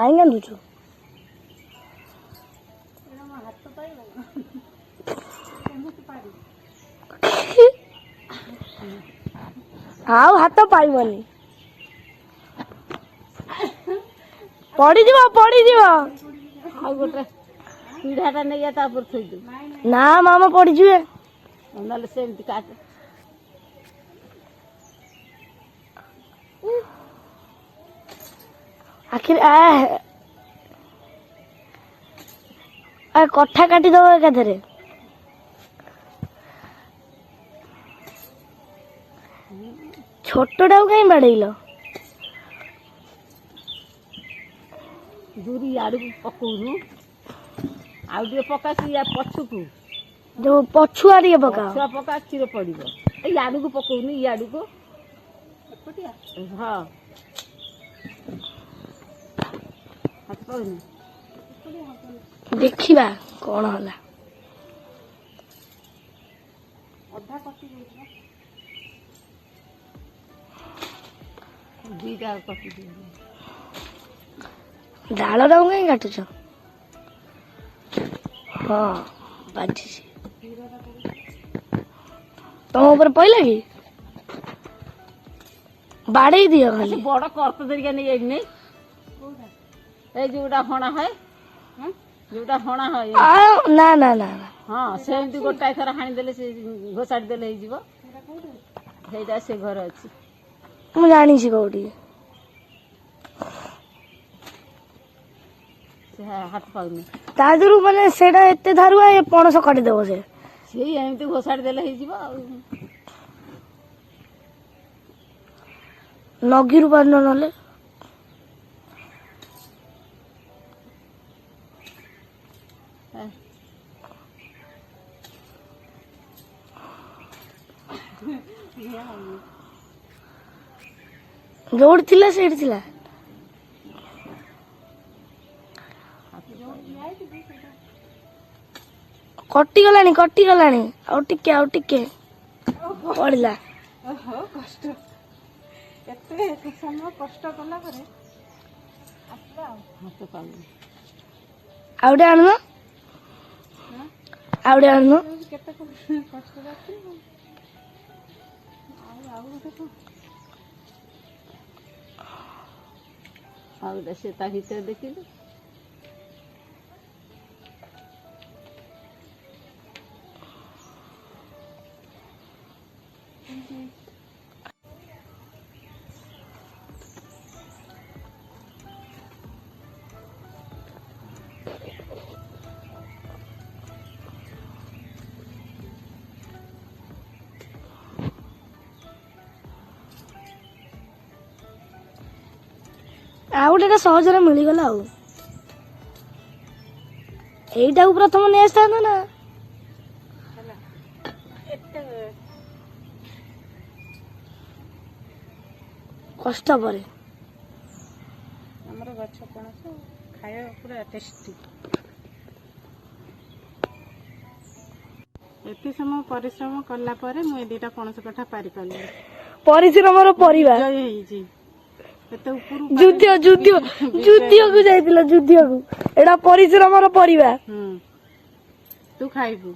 କାଇଁ କାନ୍ଦୁଛୁ? ଆଉ ହାତ ପାଇବନି, ପଡିଯିବ ପଡିଯିବ। ଆଉ ଗୋଟେ ପିଢାଟା ନେଇଯା ତା ଉପରେ ଥୋଇଦେ। ନା ମାମା ପଡିଯିବେ। ନହେଲେ ସେମିତି କାଟେ। ଆଖିରେ କଠା କାଟିଦବ ଏକାଥରେ। ଛୋଟଟାକୁ କାଇଁ ବାଡେଇଲ? ଦୂରି ଆଡକୁ ପକଉନୁ, ଆଉ ଟିକେ ପକା ସେ ପଛକୁ। ଯୋଉ ପଛୁଆ ଟିକେ ପକାଅ। ପଛୁଆ ପକା, କ୍ଷୀର ପଡିବ। ଏଇ ଆଡକୁ ପକଉନୁ, ଇ ଆଡକୁ। ହଁ ହାତ ପାଉନି। ଦେଖିବା କଣ ହେଲା। ଅଧା କଟି ଯାଇଥିଲା, ଦିଟା କଟି ଯାଇଥିଲା। ଡାଳଟାକୁ କାଇଁ କାଟୁଛ? ହଁ ବାଜିଛି। ତମ ଉପରେ ପଇଲା କି? ବାଡେଇ ଦିଅ ଖାଲି। ବଡ କର୍ତ ଧରିକା ନେଇଯାଇନି। ଏଇ ଯୋଉଟା ହଣା ହଏ, ଯୋଉଟା ହଣା ହଏ। ନା ନା ନା ହଁ ସେମିତି ଗୋଟାଏ ଥର ହାଣିଦେଲେ ସେ ଘୋଷାଡ଼ି ଦେଲେ ହେଇଯିବ। ସେଇଟା ସେ ଘରେ ଅଛି। ମୁଁ ଜାଣିଛି କୋଉଠି। ସେ ହାତ ପାଉନି। ତା ଦେହରୁ ମାନେ ସେଇଟା ଏତେ ଧାରୁଆ, ଏ ପଣସ କାଟିଦବ ସେ। ସେଇ ଏମିତି ଘୋଷାଡ଼ି ଦେଲେ ହେଇଯିବ ଆଉ। ନଗିରୁ ପାରୁନ ନହେଲେ। ଯୋଉଠି ଥିଲା ସେଇଠି ଥିଲା। କଟିଗଲାଣି କଟିଗଲାଣି, ଆଉ ଟିକେ ଆଉ ଟିକେ ପଡିଲା। କଷ୍ଟ, ଏତେ ସମୟ କଷ୍ଟ କଲା ପରେ ଆସିଲା ଆଉ। ହାତ ପାଉନି। ଆଉ ଗୋଟେ ଆଣୁନ, ଆଉ ଗୋଟେ ଆଣୁନ। କେତେ କଷ୍ଟ ଅଛି। ଆଉ ଗୋଟେ ଆଉ ଗୋଟେ ସେ ତା ଭିତରେ ଦେଖିଲୁ। ଆଉ ଗୋଟେ ସହଜରେ ମିଳିଗଲା ଆଉ। ଏଇଟାକୁ ପ୍ରଥମ ନେଇ ଆସିଥାନ୍ତ ନା। କଷ୍ଟ ପରେ ଆମର ଗଛ ପଣସ ଖାଇବା ପୁରା ଟେଷ୍ଟି। ଏତେ ସମୟ ପରିଶ୍ରମ କଲା ପରେ ମୁଁ ଏ ଦିଟା ପଣସ କଠା ପାରିପାରିଲି। ପରିଶ୍ରମର ପରିବା ହେଇଛି। ଯୁଦ୍ଧକୁ ଯାଇଥିଲ, ଯୁଦ୍ଧକୁ। ଏଇଟା ପରିଶ୍ରମର ପରିବା। ତୁ ଖାଇବୁ।